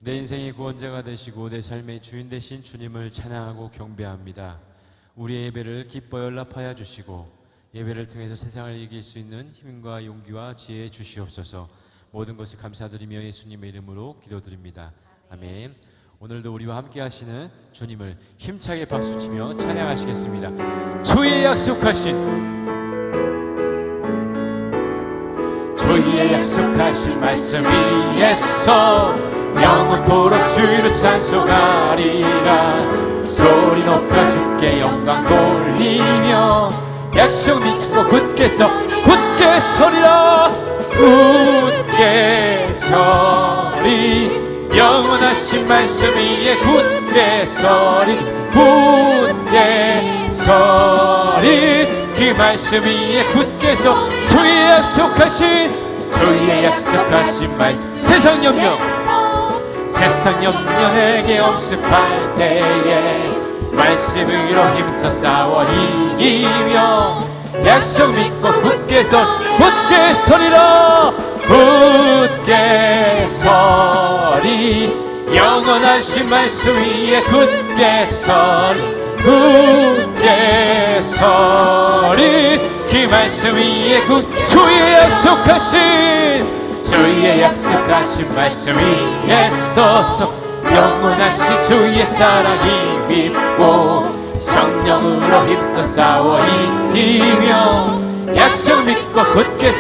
내 인생의 구원자가 되시고 내 삶의 주인 되신 주님을 찬양하고 경배합니다. 우리의 예배를 기뻐 연락하여 주시고 예배를 통해서 세상을 이길 수 있는 힘과 용기와 지혜 주시옵소서. 모든 것을 감사드리며 예수님의 이름으로 기도드립니다. 아멘. 오늘도 우리와 함께 하시는 주님을 힘차게 박수치며 찬양하시겠습니다. 주의 약속하신 말씀 위에서 영원토록 주를 찬송하리라. 소리 높여 주께 영광 돌리며 약속 믿고 굳게 서리라. 굳게 서리. 영원하신 말씀 위에 굳게 서리. 굳게 서리. 그 말씀 위에 굳게 서. 주의 약속하신 말씀. 세상 염려 내게 엄습할 때에 말씀으로 힘써 싸워 이기며 약속 믿고 굳게 서리라. 굳게 서리. 영원하신 말씀 위에 굳게 서리. 굳게 서리. 그 말씀 위에 주의 약속하신 말씀 위에서 영원하신 주의 사랑이 믿고 성령으로 힘써 싸워 이기며 약속 믿고 굳게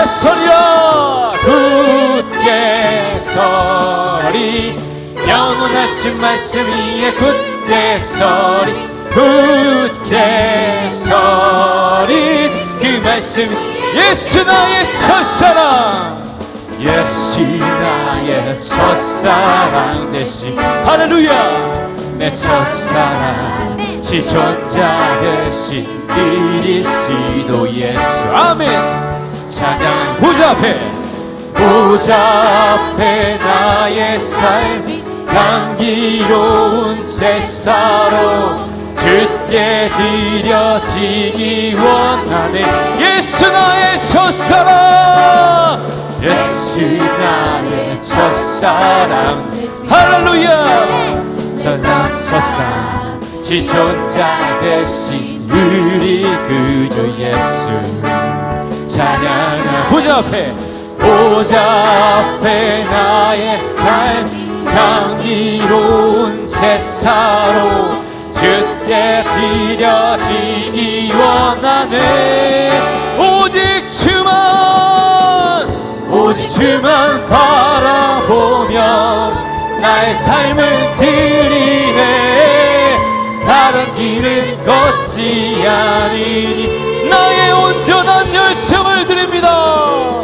서리라. 굳게 서리. 영원하신 말씀 위에 굳게 서리. 굳게 서리. 그 말씀 예수 나의 첫사랑 되신 할렐루야. 내 첫사랑 지존자 되신 그리스도 예수. 아멘. 찬양. 보좌 앞에 나의 삶이 향기로운 제사로 주께 드려지기 원하네. 예수 나의 첫사랑 할렐루야. 첫사랑 지존자 되신 우리 구주 예수. 찬양하. 보좌 앞에 나의 삶 향기로운 제사로 주께 드려지기 원하네. 오직 주만 바라보며 나의 삶을 드리네. 다른 길은 걷지 않으니 나의 온전한 열정을 드립니다.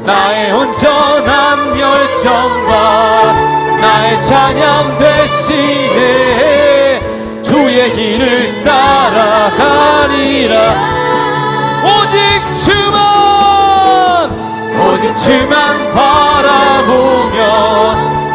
나의 온전한 열정과 나의 찬양 되시네. 주의 길을 따라가리라. 오직 주만 바라보며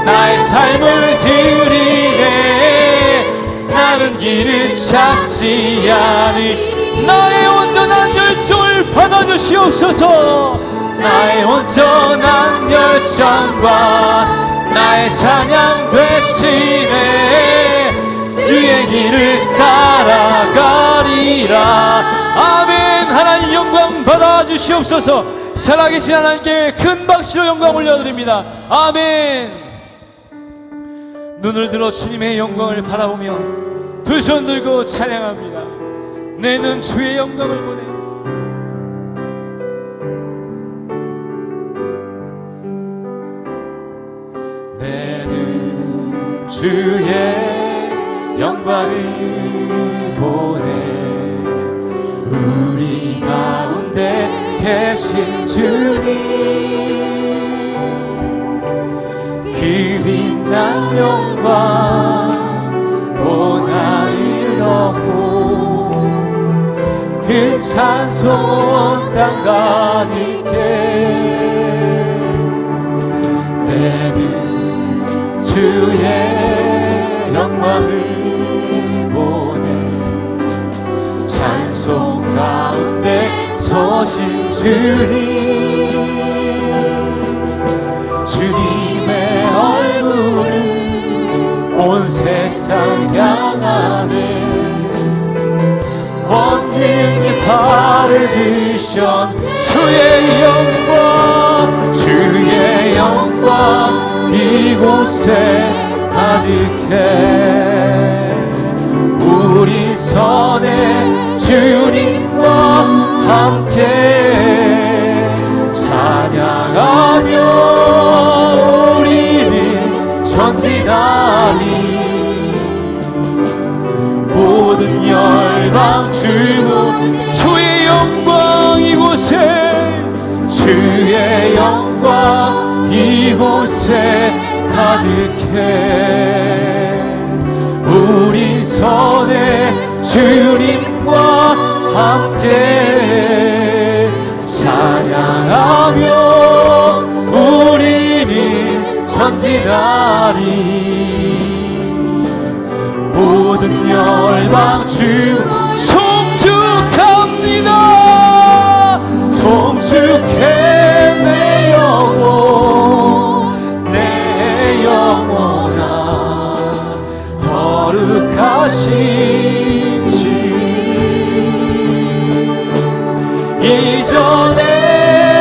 나의 삶을 드리네. 다른 길은 찾지 않으니 나의 온전한 열정을 받아주시옵소서. 나의 온전한 열정과 나의 찬양 되시네. 주의 길을 따라가리라. 아멘. 하나님 영광 받아주시옵소서. 살아계신 하나님께 큰 박수로 영광 올려드립니다. 아멘. 눈을 들어 주님의 영광을 바라보며 두 손 들고 찬양합니다. 내 눈 주의 영광을 보네. 내 눈 주의 영광을 보네. 우리 가운데 계신 주님, 그 빛난 영광 온하늘 덮고 그 찬송 온 땅 가득해. 내 눈 주의 영광을 보네. 찬송 가운데 서신 주님의 얼굴 온 세상 향하네. 원능의 발을 드셨 주의 영광 이곳에 가득해. 우리 선에 주님과 함께 찬양하며 우리는 전진하리. 모든 열방 주의 영광 이곳에, 주의 영광 이곳에 가득해. 우리 선에 주님과 함께 찬양하며 우리는 전진하리. 모든 열방 주 송축합니다. 송축해 내 영혼, 내 영혼아. 거룩하신 주님, 이전에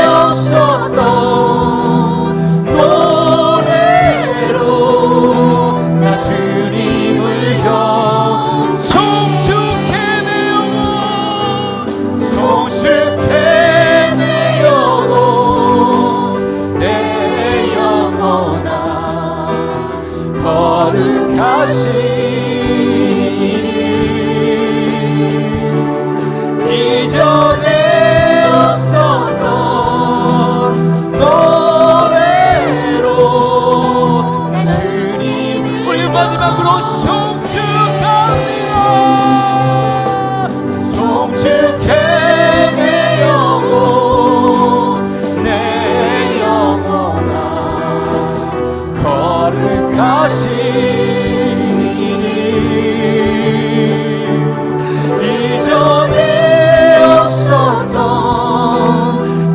없었던 노래로 나 주님을 경 송축해 내 영혼, 송축해 내 영혼, 내 영혼아. 거룩하신 이전에 없었던 노래로 나 주님, 우리 마지막으로 송축합니다. 송축해 내 영혼, 내 영혼아. 거룩하신 이전에 없었던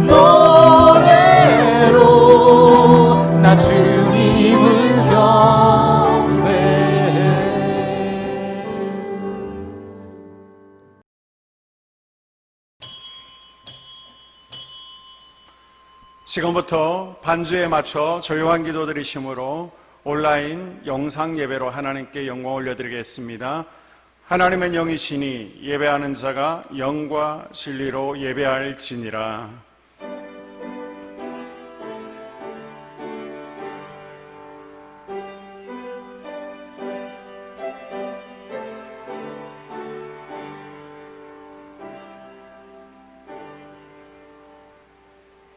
노래로 나 주님을 경배해. 지금부터 반주에 맞춰 조용한 기도 드리심으로 온라인 영상 예배로 하나님께 영광 올려드리겠습니다. 하나님은 영이시니 예배하는 자가 영과 진리로 예배할지니라.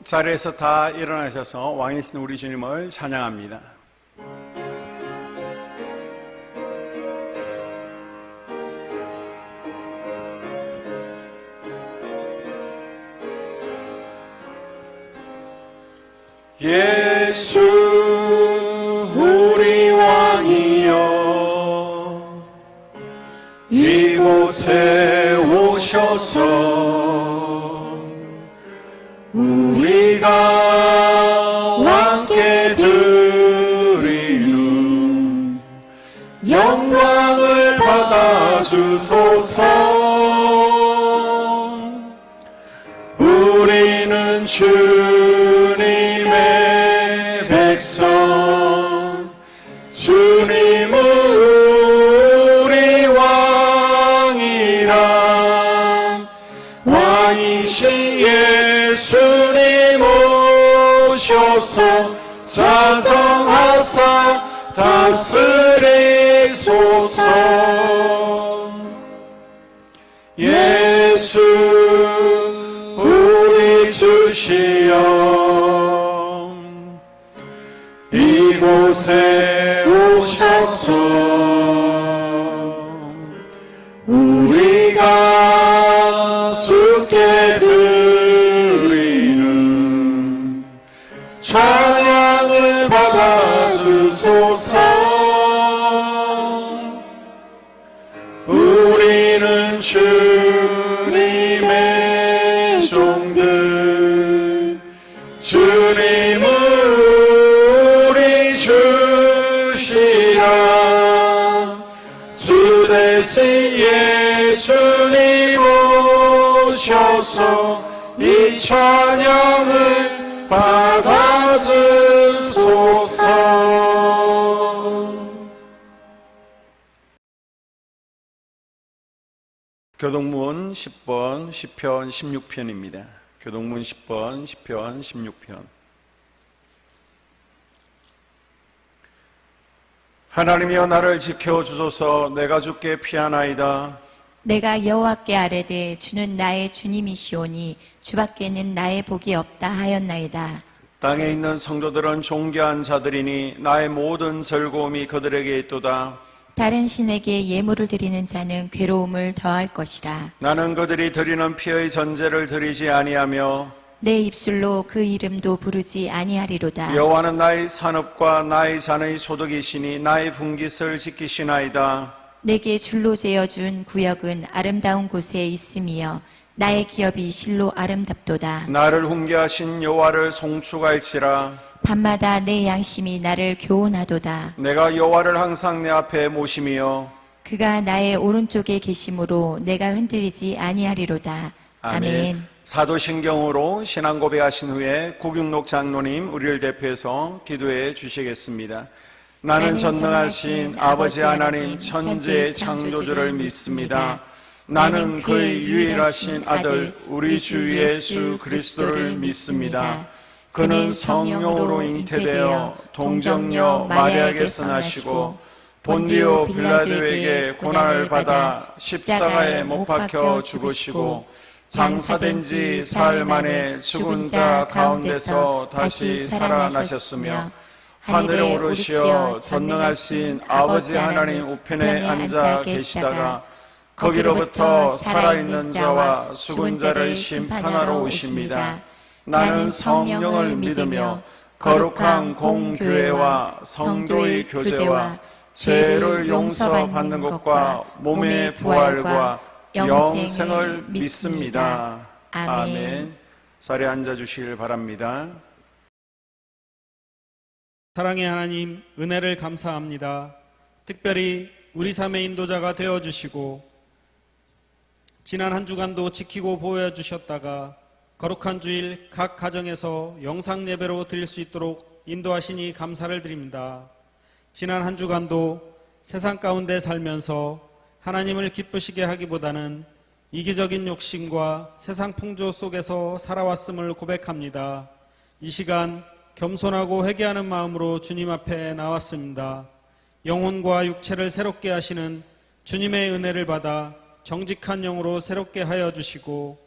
자리에서 다 일어나셔서 왕이신 우리 주님을 찬양합니다. 예수 우리 왕이여, 이곳에 오셔서 우리가 왕께 드리는 영광을 받아주소서. 우리는 주님의 백성, 주님은 우리 왕이라. 왕이신 예수님 오셔서 자성하사 다스리소서. 예수 우리 주시여, 이곳에 오셔서 우리가 주께 드리는 찬양을 받아주소서. 우리는 주님의 종들, 주님은 우리 주시라. 나사렛의 예수님 오셔서 이 찬양을 받아주소서. 교동문 10번 시편 16편입니다. 교동문 10번 시편 16편. 하나님이여 나를 지켜주소서. 내가 주께 피하나이다. 내가 여호와께 아뢰되 주는 나의 주님이시오니 주밖에는 나의 복이 없다 하였나이다. 땅에 있는 성도들은 존귀한 자들이니 나의 모든 즐거움이 그들에게 있도다. 다른 신에게 예물을 드리는 자는 괴로움을 더할 것이라. 나는 그들이 드리는 피의 전제를 드리지 아니하며 내 입술로 그 이름도 부르지 아니하리로다. 여호와는 나의 산업과 나의 잔의 소득이시니 나의 분깃을 지키시나이다. 내게 줄로 재어준 구역은 아름다운 곳에 있음이여 나의 기업이 실로 아름답도다. 나를 훈계하신 여호와를 송축할지라. 밤마다 내 양심이 나를 교훈하도다. 내가 여호와를 항상 내 앞에 모심이여 그가 나의 오른쪽에 계심으로 내가 흔들리지 아니하리로다. 아멘. 사도신경으로 신앙 고백하신 후에 구경록 장로님 우리를 대표해서 기도해 주시겠습니다. 나는 전능하신 아버지 하나님 천지의 창조주를 믿습니다. 나는 그의 유일하신 아들 우리 주 예수 그리스도를 믿습니다. 그는 성령으로 잉태되어 동정녀 마리아에게서 나시고 본디오 빌라도에게 고난을 받아 십자가에 못 박혀 죽으시고 장사된 지 사흘 만에 죽은 자 가운데서 다시 살아나셨으며 하늘에 오르시어 전능하신 아버지 하나님 우편에 앉아 계시다가 거기로부터 살아있는 자와 죽은 자를 심판하러 오십니다. 나는 성령을 믿으며 거룩한 공교회와 성도의 교제와 죄를 용서받는 것과 몸의 부활과 영생을 믿습니다. 아멘. 자리에 앉아주시길 바랍니다. 사랑의 하나님, 은혜를 감사합니다. 특별히 우리 삶의 인도자가 되어주시고 지난 한 주간도 지키고 보호해주셨다가 거룩한 주일 각 가정에서 영상 예배로 드릴 수 있도록 인도하시니 감사를 드립니다. 지난 한 주간도 세상 가운데 살면서 하나님을 기쁘시게 하기보다는 이기적인 욕심과 세상 풍조 속에서 살아왔음을 고백합니다. 이 시간 겸손하고 회개하는 마음으로 주님 앞에 나왔습니다. 영혼과 육체를 새롭게 하시는 주님의 은혜를 받아 정직한 영으로 새롭게 하여 주시고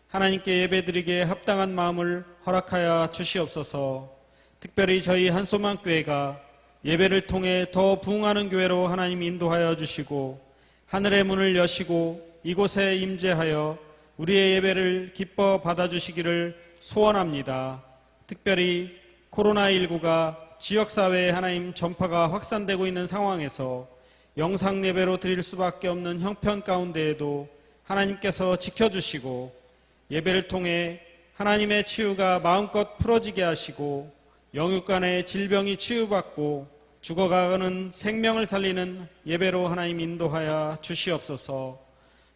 하나님께 예배드리기에 합당한 마음을 허락하여 주시옵소서. 특별히 저희 한소망교회가 예배를 통해 더 부흥하는 교회로 하나님 인도하여 주시고 하늘의 문을 여시고 이곳에 임재하여 우리의 예배를 기뻐 받아주시기를 소원합니다. 특별히 코로나19가 지역사회에 하나님 전파가 확산되고 있는 상황에서 영상 예배로 드릴 수밖에 없는 형편 가운데에도 하나님께서 지켜주시고 예배를 통해 하나님의 치유가 마음껏 풀어지게 하시고 영육 간의 질병이 치유받고 죽어가는 생명을 살리는 예배로 하나님 인도하여 주시옵소서.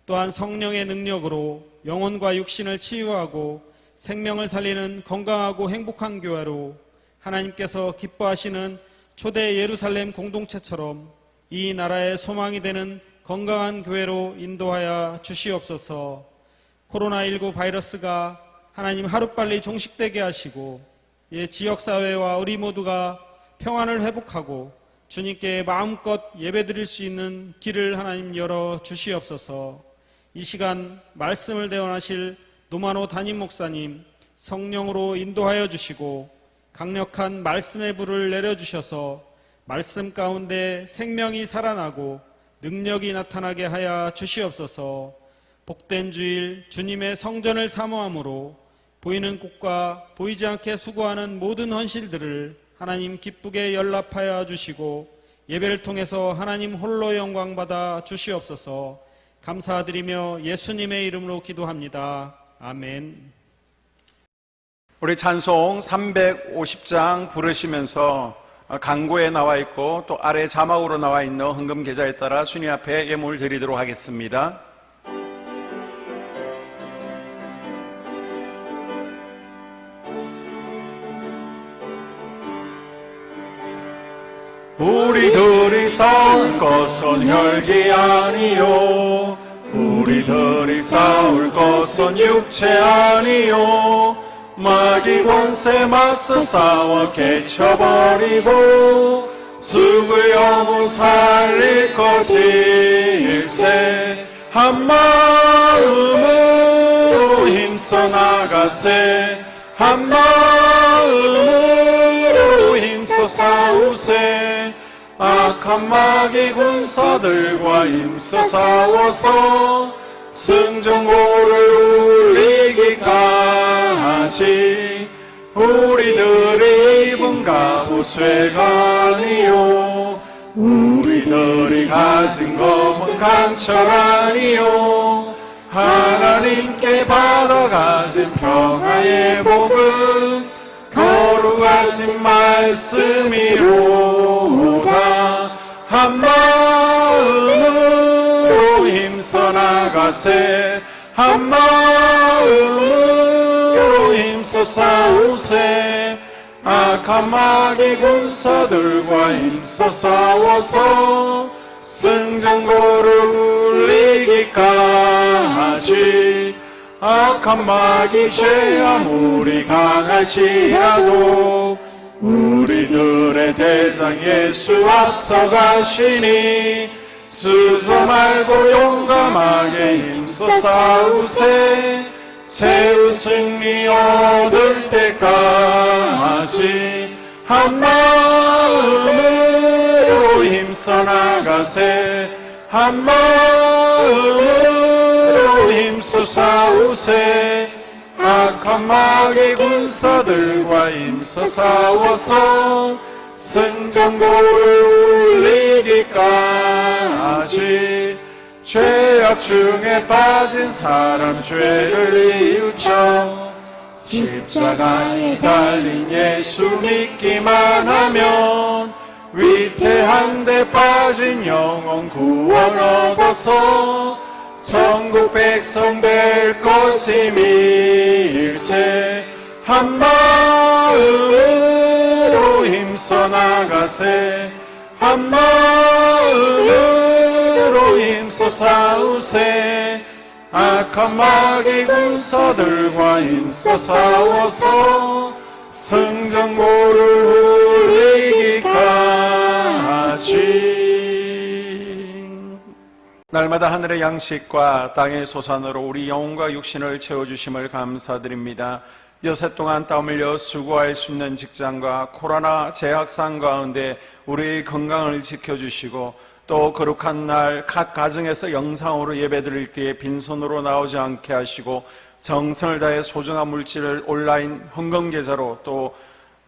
또한 성령의 능력으로 영혼과 육신을 치유하고 생명을 살리는 건강하고 행복한 교회로 하나님께서 기뻐하시는 초대 예루살렘 공동체처럼 이 나라의 소망이 되는 건강한 교회로 인도하여 주시옵소서. 코로나19 바이러스가 하나님 하루빨리 종식되게 하시고 지역사회와 우리 모두가 평안을 회복하고 주님께 마음껏 예배드릴 수 있는 길을 하나님 열어 주시옵소서. 이 시간 말씀을 대언하실 노만호 담임 목사님 성령으로 인도하여 주시고 강력한 말씀의 불을 내려주셔서 말씀 가운데 생명이 살아나고 능력이 나타나게 하여 주시옵소서. 복된 주일 주님의 성전을 사모함으로 보이는 꽃과 보이지 않게 수고하는 모든 헌실들을 하나님 기쁘게 연락하여 주시고 예배를 통해서 하나님 홀로 영광 받아 주시옵소서. 감사드리며 예수님의 이름으로 기도합니다. 아멘. 우리 찬송 350장 부르시면서 강고에 나와 있고 또 아래 자막으로 나와 있는 헌금 계좌에 따라 주님 앞에 예물 드리도록 하겠습니다. 우리들이 싸울 것은 혈기 아니요 우리들이 싸울 것은 육체 아니요 마귀 권세 맞서 싸워 깨쳐버리고 죽을 영혼 살릴 것일세 한 마음으로 힘써 나가세 한 마음으로 힘써 싸우세 악한 마귀 군사들과 힘써 싸워서 승전고를 울리기까지 우리들이 입은 갑옷쇠가 아니요 우리들이 가진 것은 강철 아니요 하나님께 받아가진 평화의 복음 거룩하신 말씀이로다 한 마음으로 힘써 나가세 한 마음으로 힘써 싸우세 악한 마귀 군사들과 힘써 싸워서 승전고를 울리기까지 악한 마귀 죄 아무리 강할지라도 우리들의 대장 예수 앞서가시니 스스로 말고 용감하게 힘써 싸우세 최후 승리 얻을 때까지 한 마음으로 힘써 나가세 한 마음으로 힘써 싸우세 악한 마귀 군사들과 힘써 싸워서 승전고를 울리기까지 죄악 중에 빠진 사람 죄를 뉘우쳐 십자가에 달린 예수 믿기만 하면 위태한 데 빠진 영혼 구원 얻어서 천국 백성 될 것임일세 한 마음으로 힘써 나가세 한 마음으로 힘써 싸우세 악한 마귀 군사들과 힘써 싸워서 승전고를 울리기까지 날마다 하늘의 양식과 땅의 소산으로 우리 영혼과 육신을 채워주심을 감사드립니다. 여세 동안 땀 흘려 수고할 수 있는 직장과 코로나 재확산 가운데 우리의 건강을 지켜주시고 또 거룩한 날 각 가정에서 영상으로 예배드릴 때에 빈손으로 나오지 않게 하시고 정성을 다해 소중한 물질을 온라인 헌금 계좌로 또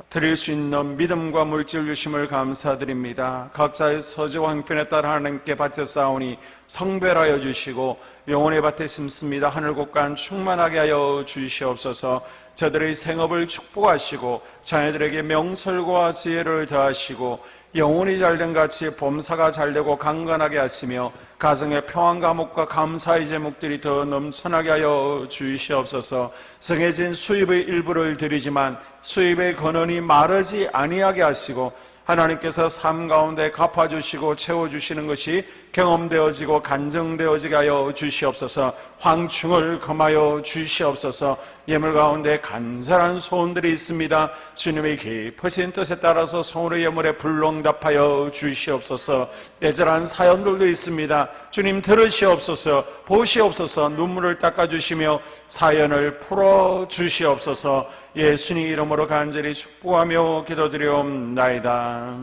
드릴 수 있는 믿음과 물질 주심을 감사드립니다. 각자의 서재와 형편에 따라 하나님께 바쳐 싸우니 성별하여 주시고 영혼의 밭에 심습니다. 하늘 곳간 충만하게 하여 주시옵소서. 저들의 생업을 축복하시고 자녀들에게 명철과 지혜를 더하시고 영혼이 잘된 같이 범사가 잘되고 강건하게 하시며 가정의 평안과 목과 감사의 제목들이 더 넘쳐나게 하여 주시옵소서. 정해진 수입의 일부를 드리지만 수입의 근원이 마르지 아니하게 하시고 하나님께서 삶 가운데 갚아주시고 채워주시는 것이 경험되어지고 간증되어지게 하여 주시옵소서. 황충을 금하여 주시옵소서. 예물 가운데 간절한 소원들이 있습니다. 주님의 깊으신 뜻에 따라서 소원의 예물에 불응답하여 주시옵소서. 애절한 사연들도 있습니다. 주님 들으시옵소서. 보시옵소서. 눈물을 닦아주시며 사연을 풀어주시옵소서. 예수님 이름으로 간절히 축복하며 기도드리옵나이다.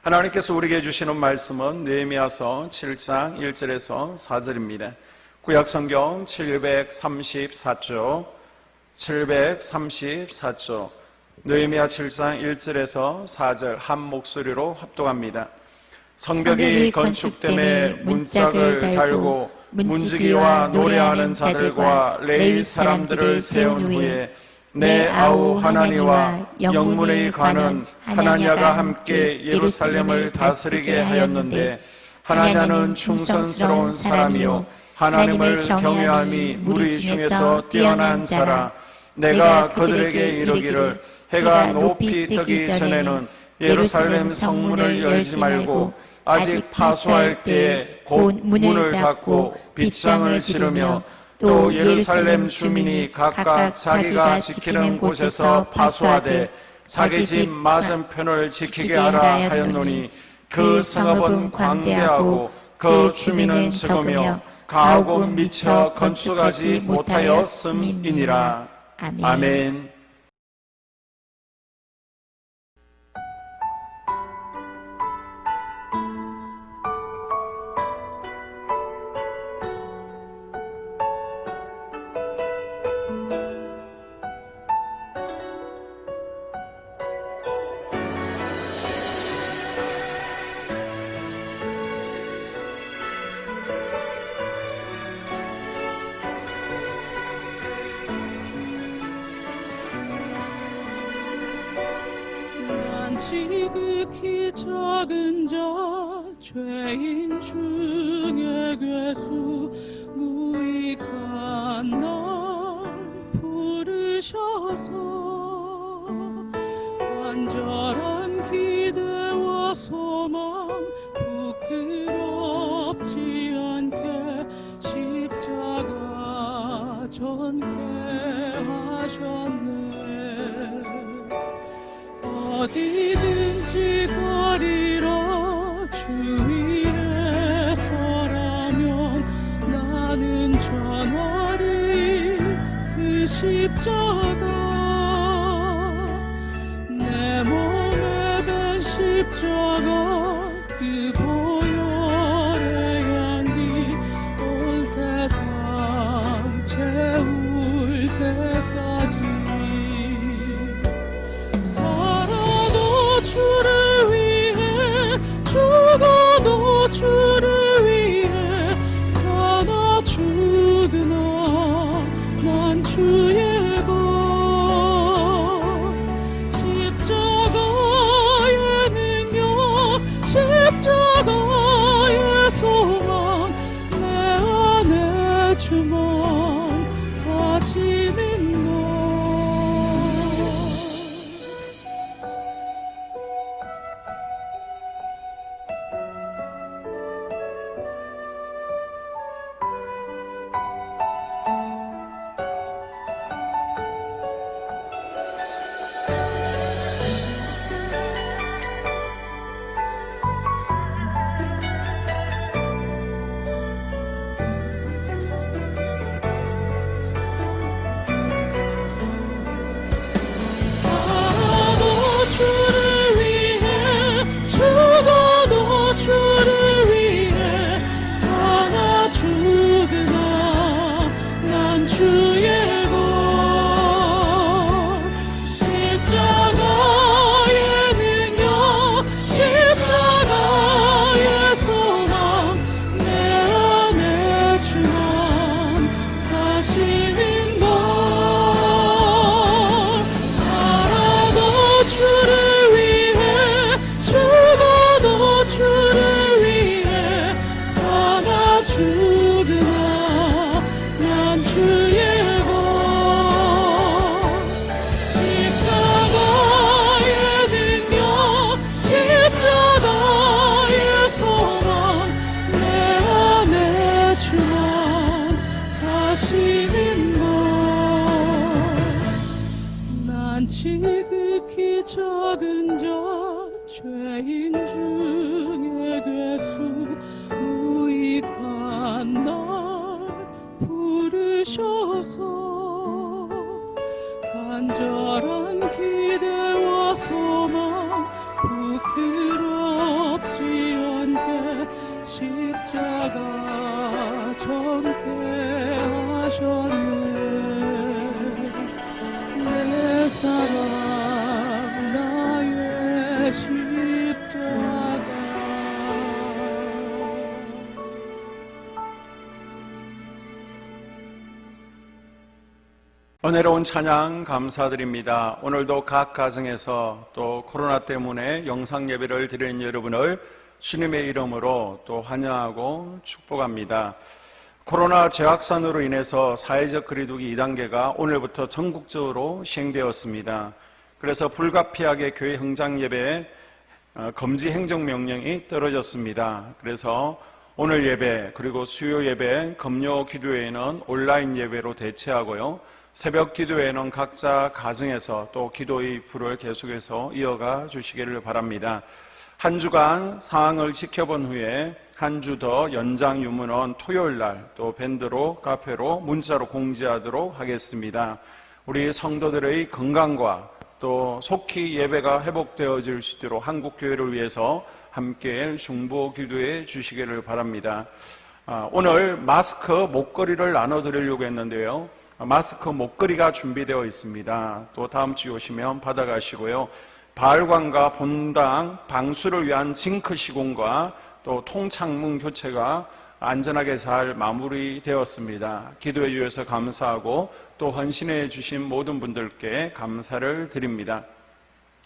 하나님께서 우리에게 주시는 말씀은 느헤미야서 7장 1절에서 4절입니다. 구약성경 734쪽 느헤미야 7장 1절에서 4절 한 목소리로 합독합니다. 성벽이 건축됨에 문짝을 달고 문지기와 노래하는 자들과 레위 사람들을 세운 후에 내 아우 하나니와 영문에 가는 하나냐가 함께 예루살렘을 다스리게 하였는데 하나냐는 충성스러운 사람이요 하나님을 경외함이 무리 중에서 뛰어난 자라. 내가 그들에게 이르기를 해가 높이 뜨기 전에는 예루살렘 성문을 열지 말고 아직 파수할 때에 곧 문을 닫고 빗장을 지르며 또 예루살렘 주민이 각각 자기가 지키는 곳에서 파수하되 자기 집 맞은편을 지키게 하라 하였노니 그 성읍은 광대하고 그 주민은 적으며 가옥은 미처 건축하지 못하였음이니라. 아멘. 지극히 작은 자 죄인 중에 괴수 무익한 날 부르셔서 간절한 기대와 소망 부끄럽지 않게 십자가 전개하셨네. 어디든지 가리라 주 위에 서라면 나는 전하리 그 십자가. 내 몸에 밴 십자가 그 보혈의 향기 온 세상 채울 때까지 주를 위해 죽어도 주를 위해 사나 죽으나 난 주의 것. 십자가의 능력 십자가의 소망 내 안에 주만 사시는 것. 주를 위해 죽어도 주를 위해 사나 죽으나 난 주의 것. 십자가의 능력 십자가의 소망 내 안에 주만 사시는 것. 주를 위해 죽어도 주를 위해 사나 죽으나 난 주의 것. 십자가의 능력 십자가의 소망 내 안에 주만 사시는 것. 난 지극히 작은 자 죄인 중에 괴수 무익한 날 부르셔서 간절한 기대와 소망 부끄럽지 않게 십자가 전개하셨네. 내 사랑 나의 십자가. 은혜로운 찬양 감사드립니다. 오늘도 각 가정에서 또 코로나 때문에 영상 예배를 드리는 여러분을 주님의 이름으로 또 환영하고 축복합니다. 코로나 재확산으로 인해서 사회적 거리두기 2단계가 오늘부터 전국적으로 시행되었습니다. 그래서 불가피하게 교회 현장 예배에 금지 행정명령이 떨어졌습니다. 그래서 오늘 예배 그리고 수요 예배, 금요 기도회는 온라인 예배로 대체하고요. 새벽 기도회는 각자 가정에서 또 기도의 불을 계속해서 이어가 주시기를 바랍니다. 한 주간 상황을 지켜본 후에 한 주 더 연장 유무는 토요일 날 또 밴드로 카페로 문자로 공지하도록 하겠습니다. 우리 성도들의 건강과 또 속히 예배가 회복되어질 수 있도록 한국교회를 위해서 함께 중보 기도해 주시기를 바랍니다. 오늘 마스크 목걸이를 나눠드리려고 했는데요. 마스크 목걸이가 준비되어 있습니다. 또 다음 주에 오시면 받아가시고요. 발광과 본당, 방수를 위한 징크 시공과 또 통창문 교체가 안전하게 잘 마무리되었습니다. 기도해 주셔서 감사하고 또 헌신해 주신 모든 분들께 감사를 드립니다.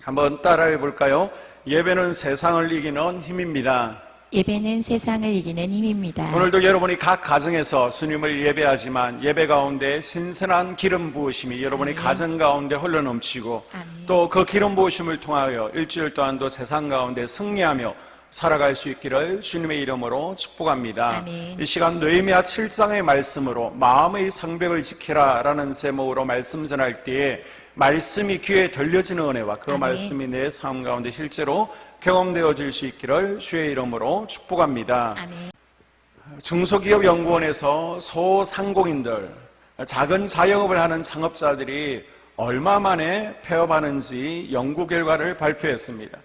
한번 따라해 볼까요? 예배는 세상을 이기는 힘입니다. 예배는 세상을 이기는 힘입니다. 오늘도 여러분이 각 가정에서 주님을 예배하지만 예배 가운데 신선한 기름 부으심이 여러분의 가정 가운데 흘러넘치고 아멘. 또 그 기름 부으심을 통하여 일주일 동안도 세상 가운데 승리하며 살아갈 수 있기를 주님의 이름으로 축복합니다. 아멘. 이 시간 느헤미야 7장의 말씀으로 마음의 성벽을 지키라 라는 제목으로 말씀 전할 때에 말씀이 귀에 들려지는 은혜와 그 아멘. 말씀이 내 삶 가운데 실제로 경험되어질 수 있기를 주의 이름으로 축복합니다. 아멘. 중소기업연구원에서 소상공인들, 작은 자영업을 하는 창업자들이 얼마 만에 폐업하는지 연구 결과를 발표했습니다.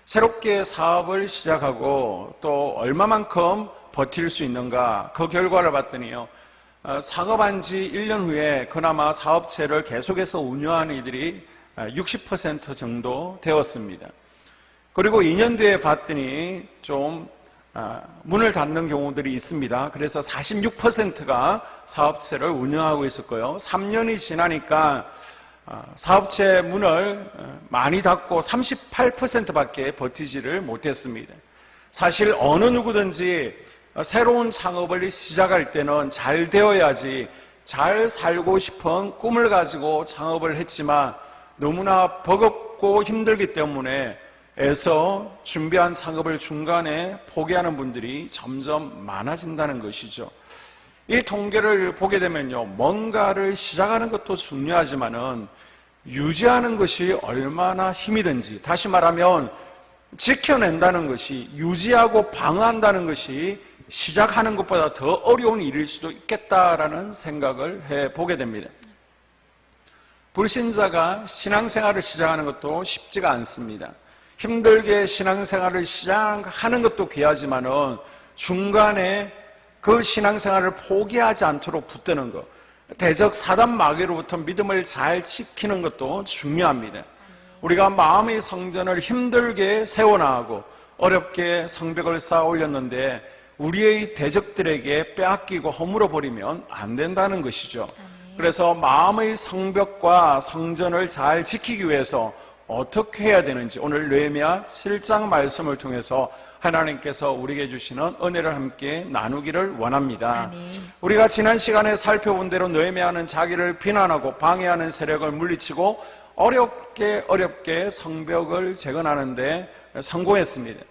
새롭게 사업을 시작하고 또 얼마만큼 버틸 수 있는가 그 결과를 봤더니요. 창업한 지 1년 후에 그나마 사업체를 계속해서 운영하는 이들이 60% 정도 되었습니다. 그리고 2년 뒤에 봤더니 좀 문을 닫는 경우들이 있습니다. 그래서 46%가 사업체를 운영하고 있었고요. 3년이 지나니까 사업체 문을 많이 닫고 38%밖에 버티지를 못했습니다. 사실 어느 누구든지 새로운 창업을 시작할 때는 잘 되어야지 잘 살고 싶은 꿈을 가지고 창업을 했지만 너무나 버겁고 힘들기 때문에 애써 준비한 창업을 중간에 포기하는 분들이 점점 많아진다는 것이죠. 이 통계를 보게 되면요, 뭔가를 시작하는 것도 중요하지만은 유지하는 것이 얼마나 힘이 든지, 다시 말하면 지켜낸다는 것이, 유지하고 방어한다는 것이 시작하는 것보다 더 어려운 일일 수도 있겠다라는 생각을 해보게 됩니다. 불신자가 신앙생활을 시작하는 것도 쉽지가 않습니다. 힘들게 신앙생활을 시작하는 것도 귀하지만은 중간에 그 신앙생활을 포기하지 않도록 붙드는 것, 대적 사단 마귀로부터 믿음을 잘 지키는 것도 중요합니다. 우리가 마음의 성전을 힘들게 세워나가고 어렵게 성벽을 쌓아 올렸는데 우리의 대적들에게 빼앗기고 허물어 버리면 안 된다는 것이죠. 그래서 마음의 성벽과 성전을 잘 지키기 위해서 어떻게 해야 되는지 오늘 느헤미야 7장 말씀을 통해서 하나님께서 우리에게 주시는 은혜를 함께 나누기를 원합니다. 아멘. 우리가 지난 시간에 살펴본 대로 느헤미야는 자기를 비난하고 방해하는 세력을 물리치고 어렵게 성벽을 재건하는데 성공했습니다.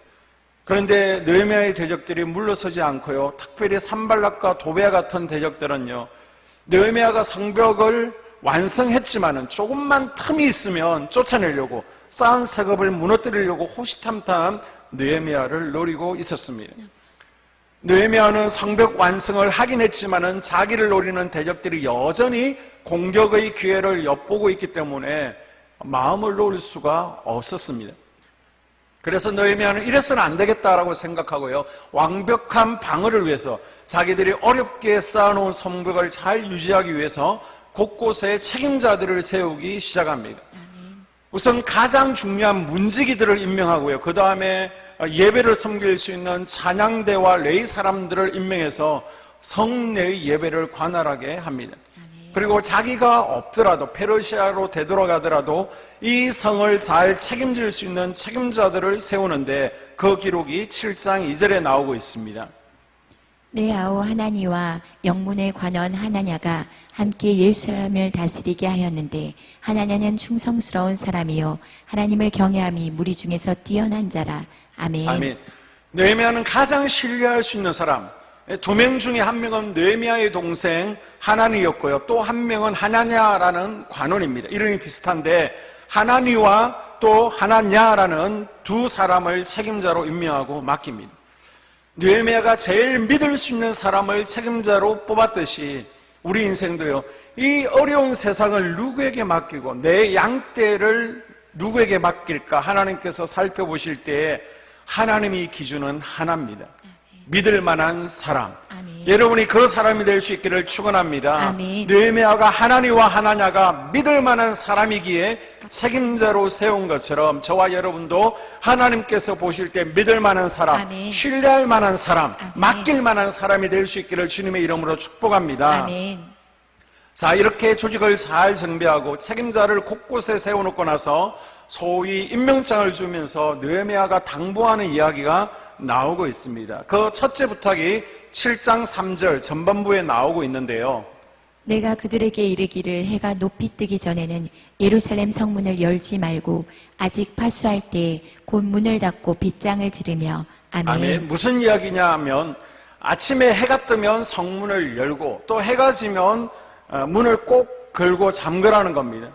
그런데 느헤미야의 대적들이 물러서지 않고요, 특별히 산발락과 도베아 같은 대적들은요, 느헤미야가 성벽을 완성했지만은 조금만 틈이 있으면 쫓아내려고 쌓은 성읍을 무너뜨리려고 호시탐탐 느헤미야를 노리고 있었습니다. 느헤미야는 성벽 완성을 하긴 했지만은 자기를 노리는 대적들이 여전히 공격의 기회를 엿보고 있기 때문에 마음을 놓을 수가 없었습니다. 그래서 느헤미야는 이래서는 안 되겠다라고 생각하고요, 완벽한 방어를 위해서 자기들이 어렵게 쌓아놓은 성벽을 잘 유지하기 위해서 곳곳에 책임자들을 세우기 시작합니다. 우선 가장 중요한 문지기들을 임명하고요, 그 다음에 예배를 섬길 수 있는 찬양대와 레위 사람들을 임명해서 성례의 예배를 관할하게 합니다. 그리고 자기가 없더라도 페르시아로 되돌아가더라도 이 성을 잘 책임질 수 있는 책임자들을 세우는데 그 기록이 7장 2절에 나오고 있습니다. 내 아우 하나니와 영문의 관원 하나냐가 함께 예루살렘을 다스리게 하였는데 하나냐는 충성스러운 사람이요 하나님을 경외함이 무리 중에서 뛰어난 자라. 아멘. 아멘. 느헤미야는 가장 신뢰할 수 있는 사람, 2명 중에 한 명은 느헤미야의 동생 하나니였고요, 또 한 명은 하나냐라는 관원입니다. 이름이 비슷한데 하나니와 또 하나냐라는 두 사람을 책임자로 임명하고 맡깁니다. 느헤미야가 제일 믿을 수 있는 사람을 책임자로 뽑았듯이 우리 인생도요, 이 어려운 세상을 누구에게 맡기고 내 양떼를 누구에게 맡길까 하나님께서 살펴보실 때에 하나님의 기준은 하나입니다. 믿을 만한 사람. 아멘. 여러분이 그 사람이 될 수 있기를 축원합니다. 아멘. 느헤미야가 하나니와 하나냐가 믿을 만한 사람이기에 책임자로 세운 것처럼 저와 여러분도 하나님께서 보실 때 믿을 만한 사람, 아멘. 신뢰할 만한 사람, 아멘. 맡길 만한 사람이 될 수 있기를 주님의 이름으로 축복합니다. 아멘. 자, 이렇게 조직을 잘 정비하고 책임자를 곳곳에 세워놓고 나서 소위 임명장을 주면서 느헤미야가 당부하는 이야기가 나오고 있습니다. 그 첫째 부탁이 7장 3절 전반부에 나오고 있는데요. 내가 그들에게 이르기를 해가 높이 뜨기 전에는 예루살렘 성문을 열지 말고 아직 파수할 때에 곧 문을 닫고 빗장을 지르며. 아멘. 아멘. 무슨 이야기냐 하면 아침에 해가 뜨면 성문을 열고 또 해가 지면 문을 꼭 걸고 잠그라는 겁니다.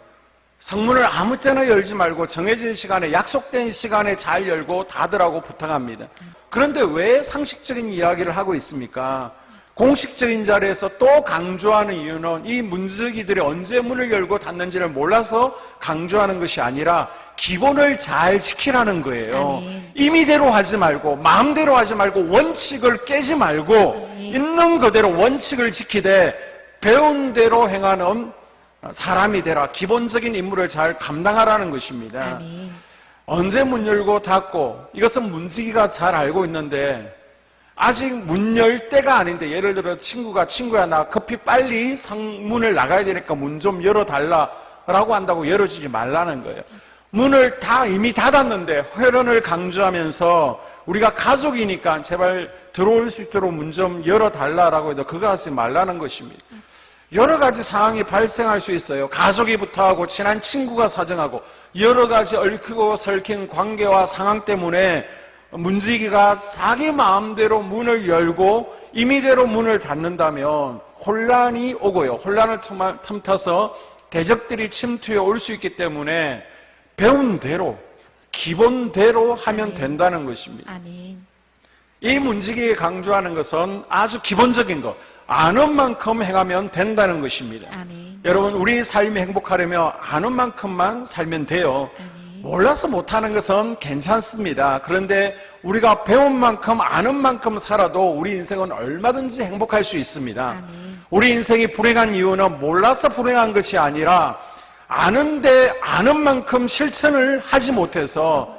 성문을 아무 때나 열지 말고 정해진 시간에, 약속된 시간에 잘 열고 닫으라고 부탁합니다. 그런데 왜 상식적인 이야기를 하고 있습니까? 공식적인 자리에서 또 강조하는 이유는 이 문지기들이 언제 문을 열고 닫는지를 몰라서 강조하는 것이 아니라 기본을 잘 지키라는 거예요. 아멘. 임의대로 하지 말고 마음대로 하지 말고 원칙을 깨지 말고 아멘. 있는 그대로 원칙을 지키되 배운 대로 행하는 사람이 되라. 기본적인 임무를 잘 감당하라는 것입니다. 아멘. 언제 문 열고 닫고 이것은 문지기가 잘 알고 있는데 아직 문 열 때가 아닌데, 예를 들어 친구야 나 급히 빨리 성문을 나가야 되니까 문 좀 열어달라라고 한다고 열어주지 말라는 거예요. 문을 다 이미 닫았는데 회론을 강조하면서 우리가 가족이니까 제발 들어올 수 있도록 문 좀 열어달라라고 해도 그거 하지 말라는 것입니다. 여러 가지 상황이 발생할 수 있어요. 가족이 부탁하고 친한 친구가 사정하고 여러 가지 얽히고 설킨 관계와 상황 때문에 문지기가 자기 마음대로 문을 열고 임의대로 문을 닫는다면 혼란이 오고요. 혼란을 틈타서 대적들이 침투해 올 수 있기 때문에 배운 대로, 기본대로 하면 된다는 것입니다. 아멘. 이 문지기에 강조하는 것은 아주 기본적인 것, 아는 만큼 행하면 된다는 것입니다. 아멘. 여러분, 우리 삶이 행복하려면 아는 만큼만 살면 돼요. 아멘. 몰라서 못하는 것은 괜찮습니다. 그런데 우리가 배운 만큼 아는 만큼 살아도 우리 인생은 얼마든지 행복할 수 있습니다. 아멘. 우리 인생이 불행한 이유는 몰라서 불행한 것이 아니라 아는데 아는 만큼 실천을 하지 못해서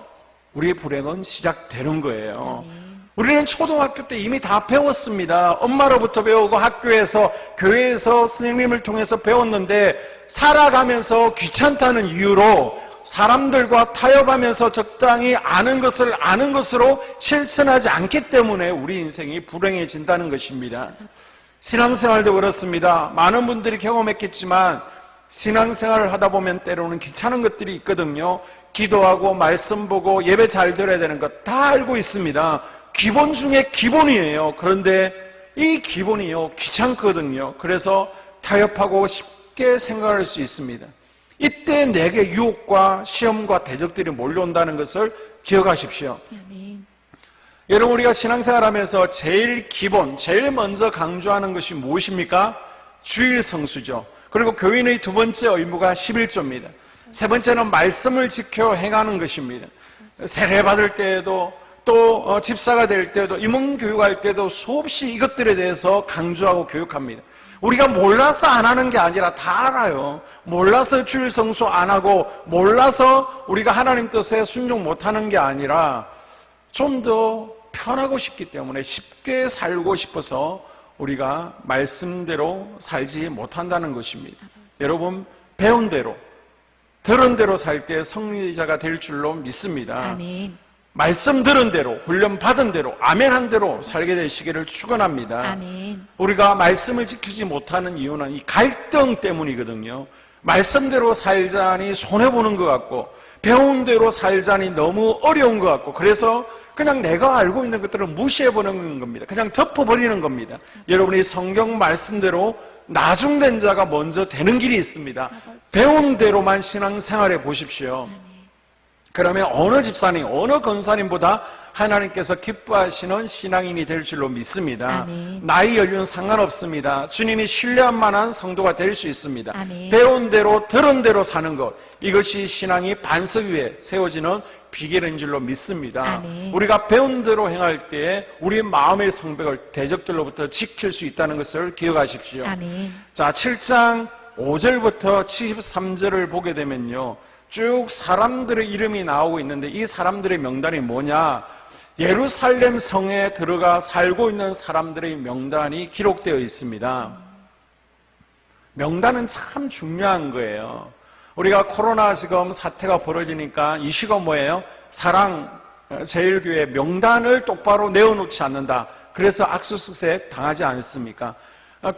우리의 불행은 시작되는 거예요. 아멘. 우리는 초등학교 때 이미 다 배웠습니다. 엄마로부터 배우고 학교에서, 교회에서 스님을 통해서 배웠는데 살아가면서 귀찮다는 이유로 사람들과 타협하면서 적당히 아는 것을 아는 것으로 실천하지 않기 때문에 우리 인생이 불행해진다는 것입니다. 신앙생활도 그렇습니다. 많은 분들이 경험했겠지만 신앙생활을 하다 보면 때로는 귀찮은 것들이 있거든요. 기도하고 말씀 보고 예배 잘 드려야 되는 것 다 알고 있습니다. 기본 중에 기본이에요. 그런데 이 기본이요, 귀찮거든요. 그래서 타협하고 쉽게 생각할 수 있습니다. 이때 내게 유혹과 시험과 대적들이 몰려온다는 것을 기억하십시오. 아멘. 여러분, 우리가 신앙생활하면서 제일 기본, 제일 먼저 강조하는 것이 무엇입니까? 주일 성수죠. 그리고 교인의 두 번째 의무가 11조입니다. 세 번째는 말씀을 지켜 행하는 것입니다. 세례 받을 때에도 또 집사가 될 때도 임원교육할 때도 수없이 이것들에 대해서 강조하고 교육합니다. 우리가 몰라서 안 하는 게 아니라 다 알아요. 몰라서 주일 성수 안 하고 몰라서 우리가 하나님 뜻에 순종 못하는 게 아니라 좀 더 편하고 싶기 때문에 쉽게 살고 싶어서 우리가 말씀대로 살지 못한다는 것입니다. 여러분, 배운 대로, 들은 대로 살 때 승리자가 될 줄로 믿습니다. 아멘. 말씀 들은 대로, 훈련 받은 대로, 아멘한 대로 살게 되시기를 축원합니다. 아멘. 우리가 말씀을 지키지 못하는 이유는 이 갈등 때문이거든요. 말씀대로 살자니 손해보는 것 같고, 배운 대로 살자니 너무 어려운 것 같고, 그래서 그냥 내가 알고 있는 것들을 무시해버리는 겁니다. 그냥 덮어버리는 겁니다. 여러분이 성경 말씀대로 나중된 자가 먼저 되는 길이 있습니다. 배운 대로만 신앙생활해 보십시오. 그러면 어느 집사님, 어느 권사님보다 하나님께서 기뻐하시는 신앙인이 될 줄로 믿습니다. 아멘. 나이 연륜 상관없습니다. 주님이 신뢰할 만한 성도가 될 수 있습니다. 아멘. 배운 대로 들은 대로 사는 것, 이것이 신앙이 반석 위에 세워지는 비결인 줄로 믿습니다. 아멘. 우리가 배운 대로 행할 때에 우리 마음의 성벽을 대적들로부터 지킬 수 있다는 것을 기억하십시오. 아멘. 자, 7장 5절부터 73절을 보게 되면요, 쭉 사람들의 이름이 나오고 있는데 이 사람들의 명단이 뭐냐? 예루살렘 성에 들어가 살고 있는 사람들의 명단이 기록되어 있습니다. 명단은 참 중요한 거예요. 우리가 코로나 지금 사태가 벌어지니까 이슈가 뭐예요? 사랑제일교회 명단을 똑바로 내어놓지 않는다. 그래서 악수수색 당하지 않습니까?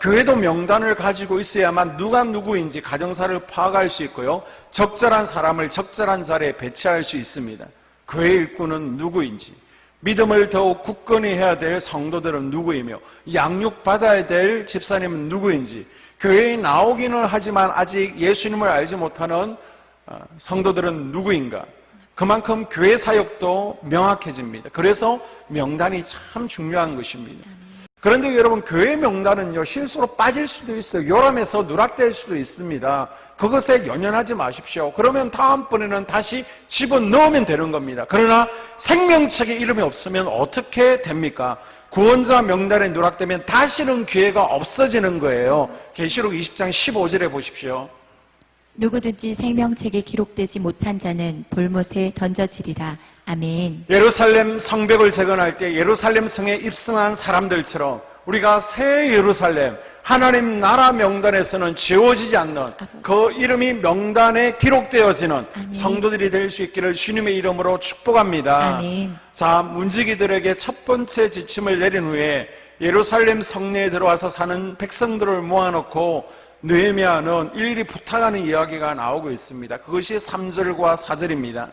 교회도 명단을 가지고 있어야만 누가 누구인지 가정사를 파악할 수 있고요, 적절한 사람을 적절한 자리에 배치할 수 있습니다. 교회 일꾼은 누구인지, 믿음을 더욱 굳건히 해야 될 성도들은 누구이며, 양육받아야 될 집사님은 누구인지, 교회에 나오기는 하지만 아직 예수님을 알지 못하는 성도들은 누구인가, 그만큼 교회 사역도 명확해집니다. 그래서 명단이 참 중요한 것입니다. 그런데 여러분, 교회 명단은요, 실수로 빠질 수도 있어요. 요람에서 누락될 수도 있습니다. 그것에 연연하지 마십시오. 그러면 다음번에는 다시 집어넣으면 되는 겁니다. 그러나 생명책에 이름이 없으면 어떻게 됩니까? 구원자 명단에 누락되면 다시는 기회가 없어지는 거예요. 계시록 20장 15절에 보십시오. 누구든지 생명책에 기록되지 못한 자는 볼못에 던져지리라. 아멘. 예루살렘 성벽을 재건할 때 예루살렘 성에 입성한 사람들처럼 우리가 새 예루살렘, 하나님 나라 명단에서는 지워지지 않는 그 이름이 명단에 기록되어지는 아멘. 성도들이 될 수 있기를 주님의 이름으로 축복합니다. 아멘. 자, 문지기들에게 첫 번째 지침을 내린 후에 예루살렘 성내에 들어와서 사는 백성들을 모아놓고 느헤미야는 일일이 부탁하는 이야기가 나오고 있습니다. 그것이 3절과 4절입니다.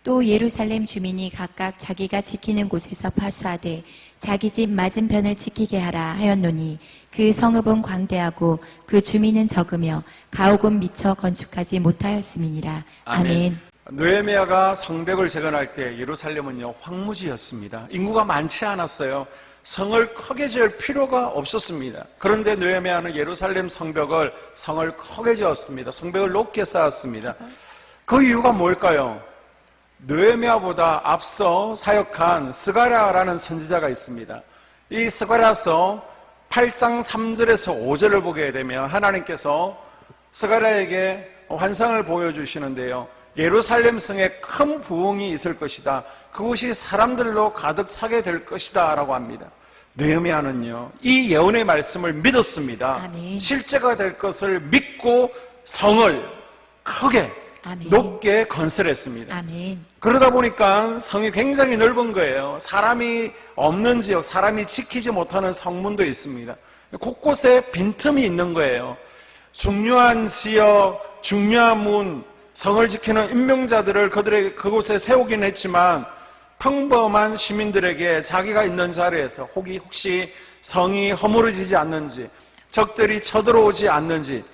또 예루살렘 주민이 각각 자기가 지키는 곳에서 파수하되 자기 집 맞은편을 지키게 하라 하였노니 그 성읍은 광대하고 그 주민은 적으며 가옥은 미처 건축하지 못하였음이니라. 아멘. 느헤미야가 성벽을 재건할 때 예루살렘은요, 황무지였습니다. 인구가 많지 않았어요. 성을 크게 지을 필요가 없었습니다. 그런데 느헤미야는 예루살렘 성벽을 성을 크게 지었습니다. 성벽을 높게 쌓았습니다. 그 이유가 뭘까요? 느헤미야보다 앞서 사역한 스가랴라는 선지자가 있습니다. 이 스가랴서 8장 3절에서 5절을 보게 되면 하나님께서 스가랴에게 환상을 보여주시는데요, 예루살렘 성에 큰 부흥이 있을 것이다. 그곳이 사람들로 가득 차게 될 것이다 라고 합니다. 느헤미야는요, 이 예언의 말씀을 믿었습니다. 아멘. 실제가 될 것을 믿고 성을 크게 아멘. 높게 건설했습니다. 아멘. 그러다 보니까 성이 굉장히 넓은 거예요. 사람이 없는 지역, 사람이 지키지 못하는 성문도 있습니다. 곳곳에 빈틈이 있는 거예요. 중요한 지역, 중요한 문, 성을 지키는 임명자들을 그곳에 세우긴 했지만 평범한 시민들에게 자기가 있는 자리에서 혹시 성이 허물어지지 않는지, 적들이 쳐들어오지 않는지,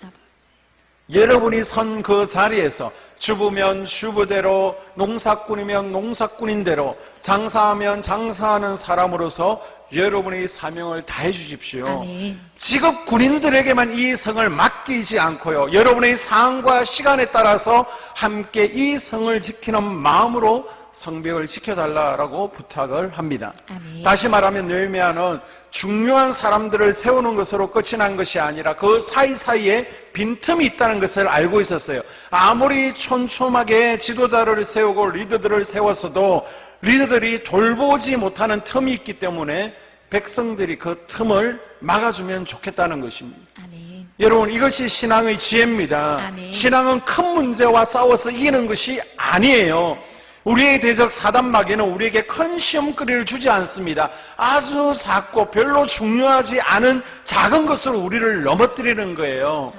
여러분이 선 그 자리에서 주부면 주부대로, 농사꾼이면 농사꾼인 대로, 장사하면 장사하는 사람으로서 여러분의 사명을 다해 주십시오. 아멘. 직업 군인들에게만 이 성을 맡기지 않고요, 여러분의 상황과 시간에 따라서 함께 이 성을 지키는 마음으로 성벽을 지켜달라고 부탁을 합니다. 아멘. 다시 말하면 느헤미야는 중요한 사람들을 세우는 것으로 끝이 난 것이 아니라 그 사이사이에 빈틈이 있다는 것을 알고 있었어요. 아무리 촘촘하게 지도자를 세우고 리더들을 세웠어도 리더들이 돌보지 못하는 틈이 있기 때문에 백성들이 그 틈을 막아주면 좋겠다는 것입니다. 아멘. 여러분, 이것이 신앙의 지혜입니다. 아멘. 신앙은 큰 문제와 싸워서 이기는 것이 아니에요. 우리의 대적 사단 마귀는 우리에게 큰 시험거리를 주지 않습니다. 아주 작고 별로 중요하지 않은 작은 것으로 우리를 넘어뜨리는 거예요.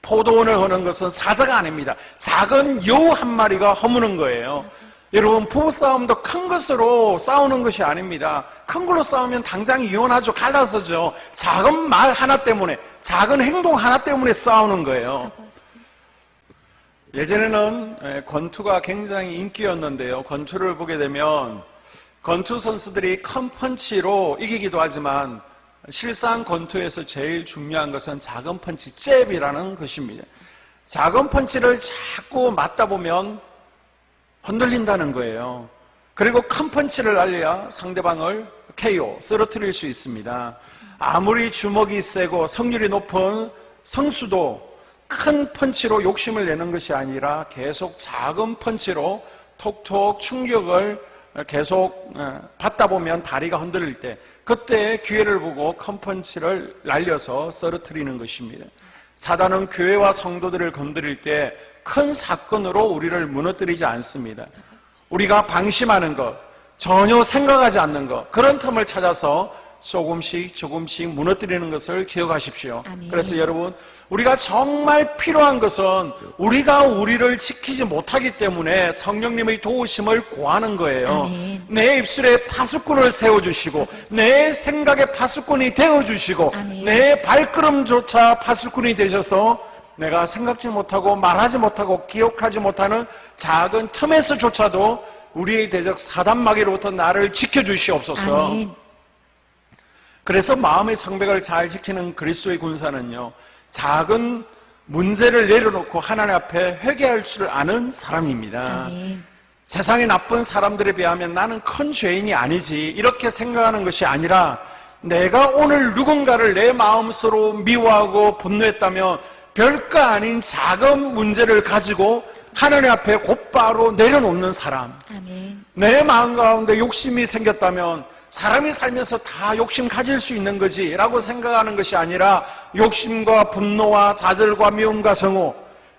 포도원을 허는 것은 사자가 아닙니다. 작은 여우 한 마리가 허무는 거예요. 여러분, 부부싸움도 큰 것으로 싸우는 것이 아닙니다. 큰 걸로 싸우면 당장 이혼하죠. 갈라서죠. 작은 말 하나 때문에, 작은 행동 하나 때문에 싸우는 거예요. 예전에는 권투가 굉장히 인기였는데요. 권투를 보게 되면 권투 선수들이 큰 펀치로 이기기도 하지만 실상 권투에서 제일 중요한 것은 작은 펀치, 잽이라는 것입니다. 작은 펀치를 자꾸 맞다 보면 흔들린다는 거예요. 그리고 큰 펀치를 날려야 상대방을 KO, 쓰러뜨릴 수 있습니다. 아무리 주먹이 세고 성률이 높은 성수도 큰 펀치로 욕심을 내는 것이 아니라 계속 작은 펀치로 톡톡 충격을 계속 받다 보면 다리가 흔들릴 때 그때 기회를 보고 큰 펀치를 날려서 쓰러뜨리는 것입니다. 사단은 교회와 성도들을 건드릴 때 큰 사건으로 우리를 무너뜨리지 않습니다. 우리가 방심하는 것, 전혀 생각하지 않는 것, 그런 틈을 찾아서 조금씩 무너뜨리는 것을 기억하십시오. 아멘. 그래서 여러분, 우리가 정말 필요한 것은 우리가 우리를 지키지 못하기 때문에 성령님의 도우심을 구하는 거예요. 아멘. 내 입술에 파수꾼을 세워주시고 내 생각에 파수꾼이 되어주시고 아멘. 내 발걸음조차 파수꾼이 되셔서 내가 생각지 못하고 말하지 못하고 기억하지 못하는 작은 틈에서조차도 우리의 대적 사단 마귀로부터 나를 지켜주시옵소서. 아멘. 그래서 마음의 성벽을 잘 지키는 그리스도의 군사는요, 작은 문제를 내려놓고 하나님 앞에 회개할 줄 아는 사람입니다. 아멘. 세상의 나쁜 사람들에 비하면 나는 큰 죄인이 아니지 이렇게 생각하는 것이 아니라 내가 오늘 누군가를 내 마음으로 미워하고 분노했다면 별거 아닌 작은 문제를 가지고 하나님 앞에 곧바로 내려놓는 사람. 아멘. 내 마음 가운데 욕심이 생겼다면 사람이 살면서 다 욕심 가질 수 있는 거지 라고 생각하는 것이 아니라 욕심과 분노와 좌절과 미움과 성호,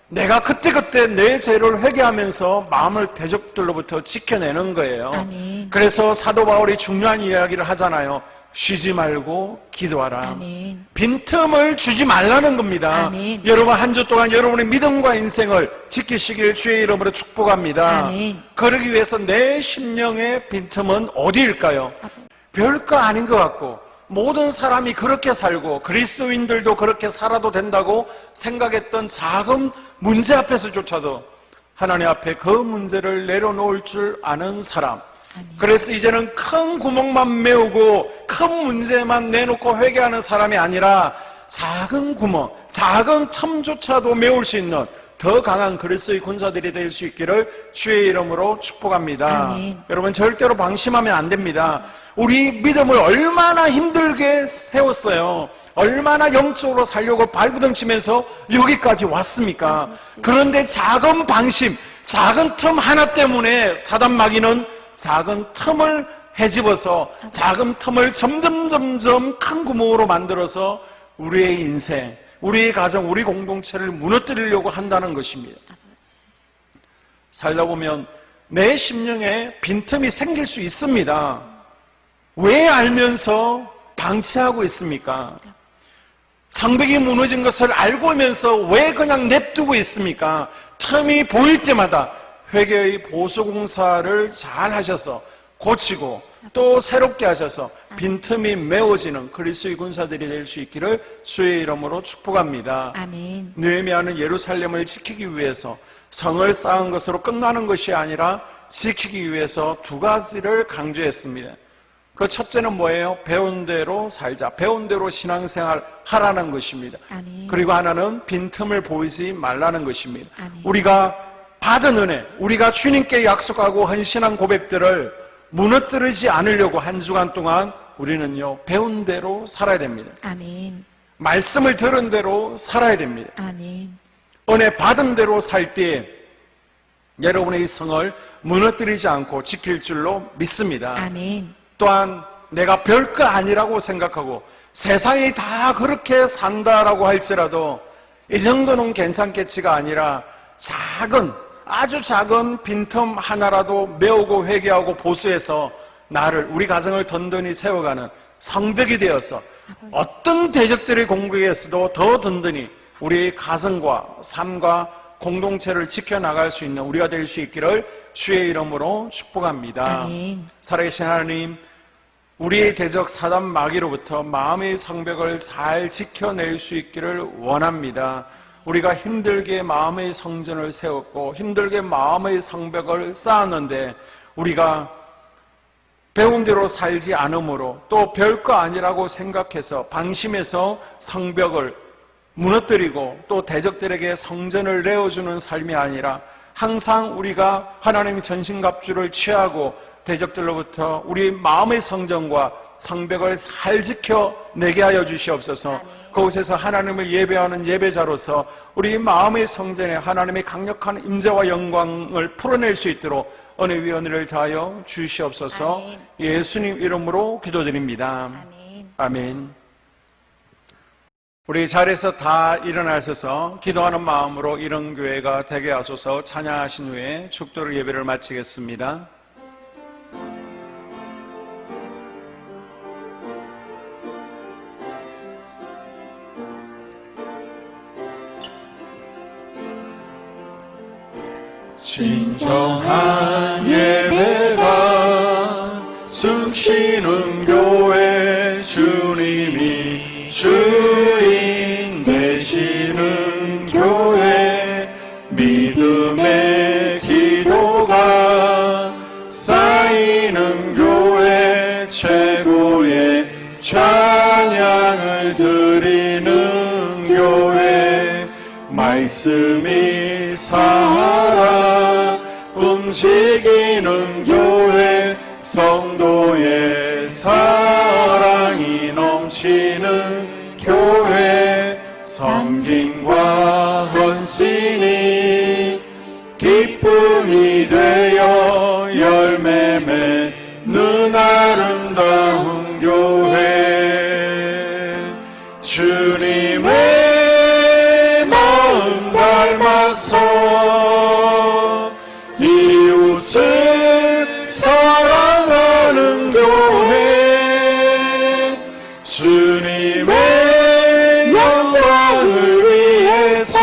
내가 그때그때 내 죄를 회개하면서 마음을 대적들로부터 지켜내는 거예요. 아멘. 그래서 사도 바울이 중요한 이야기를 하잖아요. 쉬지 말고 기도하라. 아멘. 빈틈을 주지 말라는 겁니다. 아멘. 여러분, 한 주 동안 여러분의 믿음과 인생을 지키시길 주의 이름으로 축복합니다. 아멘. 그러기 위해서 내 심령의 빈틈은 어디일까요? 별거 아닌 것 같고 모든 사람이 그렇게 살고 그리스도인들도 그렇게 살아도 된다고 생각했던 작은 문제 앞에서조차도 하나님 앞에 그 문제를 내려놓을 줄 아는 사람. 아멘. 그래서 이제는 큰 구멍만 메우고 큰 문제만 내놓고 회개하는 사람이 아니라 작은 구멍, 작은 틈조차도 메울 수 있는 더 강한 그리스도의 군사들이 될 수 있기를 주의 이름으로 축복합니다. 아멘. 여러분, 절대로 방심하면 안 됩니다. 우리 믿음을 얼마나 힘들게 세웠어요. 얼마나 영적으로 살려고 발부둥치면서 여기까지 왔습니까? 그런데 작은 방심, 작은 틈 하나 때문에 사단 마귀는 작은 틈을 헤집어서 작은 틈을 점점 큰 구멍으로 만들어서 우리의 인생, 우리의 가정, 우리 공동체를 무너뜨리려고 한다는 것입니다. 살다 보면 내 심령에 빈틈이 생길 수 있습니다. 왜 알면서 방치하고 있습니까? 성벽이 무너진 것을 알고면서 왜 그냥 냅두고 있습니까? 틈이 보일 때마다 회개의 보수공사를 잘 하셔서 고치고 또 새롭게 하셔서 빈틈이 메워지는 그리스도의 군사들이 될 수 있기를 주의 이름으로 축복합니다. 아멘. 느헤미야는 예루살렘을 지키기 위해서 성을 쌓은 것으로 끝나는 것이 아니라 지키기 위해서 두 가지를 강조했습니다. 그 첫째는 뭐예요? 배운 대로 살자. 배운 대로 신앙생활 하라는 것입니다. 아멘. 그리고 하나는 빈틈을 보이지 말라는 것입니다. 아멘. 우리가 받은 은혜, 우리가 주님께 약속하고 헌신한 고백들을 무너뜨리지 않으려고 한 주간 동안 우리는요, 배운 대로 살아야 됩니다. 아멘. 말씀을 들은 대로 살아야 됩니다. 아멘. 은혜 받은 대로 살 때 여러분의 이 성을 무너뜨리지 않고 지킬 줄로 믿습니다. 아멘. 또한 내가 별거 아니라고 생각하고 세상이 다 그렇게 산다라고 할지라도 이 정도는 괜찮겠지가 아니라 작은, 아주 작은 빈틈 하나라도 메우고 회개하고 보수해서 나를, 우리 가정을 든든히 세워가는 성벽이 되어서 어떤 대적들의 공격에서도 더 든든히 우리 가정과 삶과 공동체를 지켜나갈 수 있는 우리가 될 수 있기를 주의 이름으로 축복합니다. 아멘. 살아계신 하나님, 우리의 대적 사단 마귀로부터 마음의 성벽을 잘 지켜낼 수 있기를 원합니다. 우리가 힘들게 마음의 성전을 세웠고 힘들게 마음의 성벽을 쌓았는데 우리가 배운 대로 살지 않으므로 또 별거 아니라고 생각해서 방심해서 성벽을 무너뜨리고 또 대적들에게 성전을 내어주는 삶이 아니라 항상 우리가 하나님의 전신갑주를 취하고 대적들로부터 우리 마음의 성전과 성벽을 잘 지켜내게 하여 주시옵소서. 그곳에서 하나님을 예배하는 예배자로서 우리 마음의 성전에 하나님의 강력한 임재와 영광을 풀어낼 수 있도록 은혜 위 은혜를 다하여 주시옵소서. 아멘. 예수님 이름으로 기도드립니다. 아멘. 아멘. 우리 자리에서 다 일어나셔서 기도하는 마음으로 이런 교회가 되게 하소서. 찬양하신 후에 축도를 예배를 마치겠습니다. 진정한 예배가 숨쉬는 교회, 주님이 주인 되시는 교회, 믿음의 기도가 쌓이는 교회, 최고의 찬양을 드리는 교회, 말씀이 살아 움직이는 교회, 성도의 사랑이 넘치는 교회, 섬김과 헌신이 기쁨이 되어 열매 맺는 아름다운 교회, 주님의 마음 닮아서 이웃을 사랑하는 교회, 주님의 영광을 위해서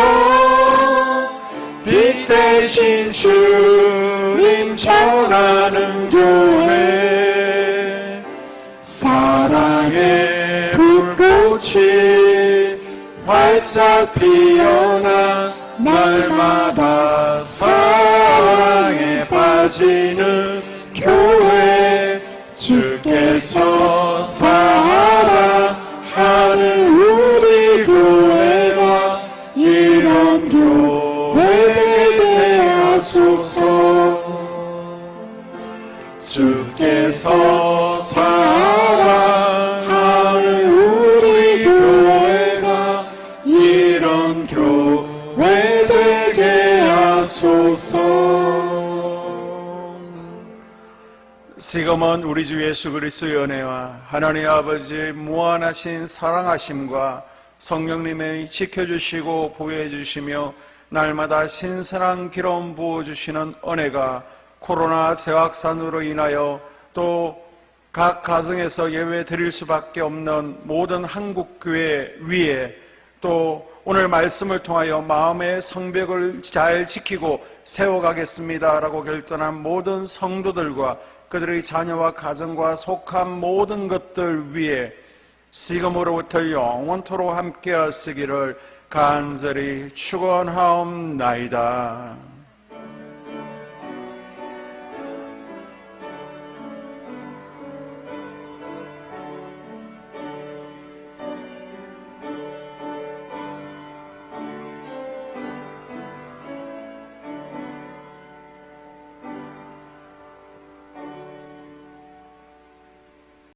빛 대신 주님 전하는 교회, 사랑의 불꽃이 활짝 피어나 날마다 사랑에 빠지는 교회, 주께서 사랑하는 우리 교회가 이런 교회 되게 하소서. 주께서 사랑하는 우리 교회가 이런 교회 되게 하소서. 지금은 우리 주 예수 그리스도의 은혜와 하나님 아버지의 무한하신 사랑하심과 성령님의 지켜주시고 보호해주시며 날마다 신선한 기름 부어주시는 은혜가 코로나 재확산으로 인하여 또 각 가정에서 예외 드릴 수밖에 없는 모든 한국교회 위에 또 오늘 말씀을 통하여 마음의 성벽을 잘 지키고 세워가겠습니다라고 결단한 모든 성도들과 그들의 자녀와 가정과 속한 모든 것들 위에 지금으로부터 영원토록 함께 하시기를 간절히 축원하옵나이다.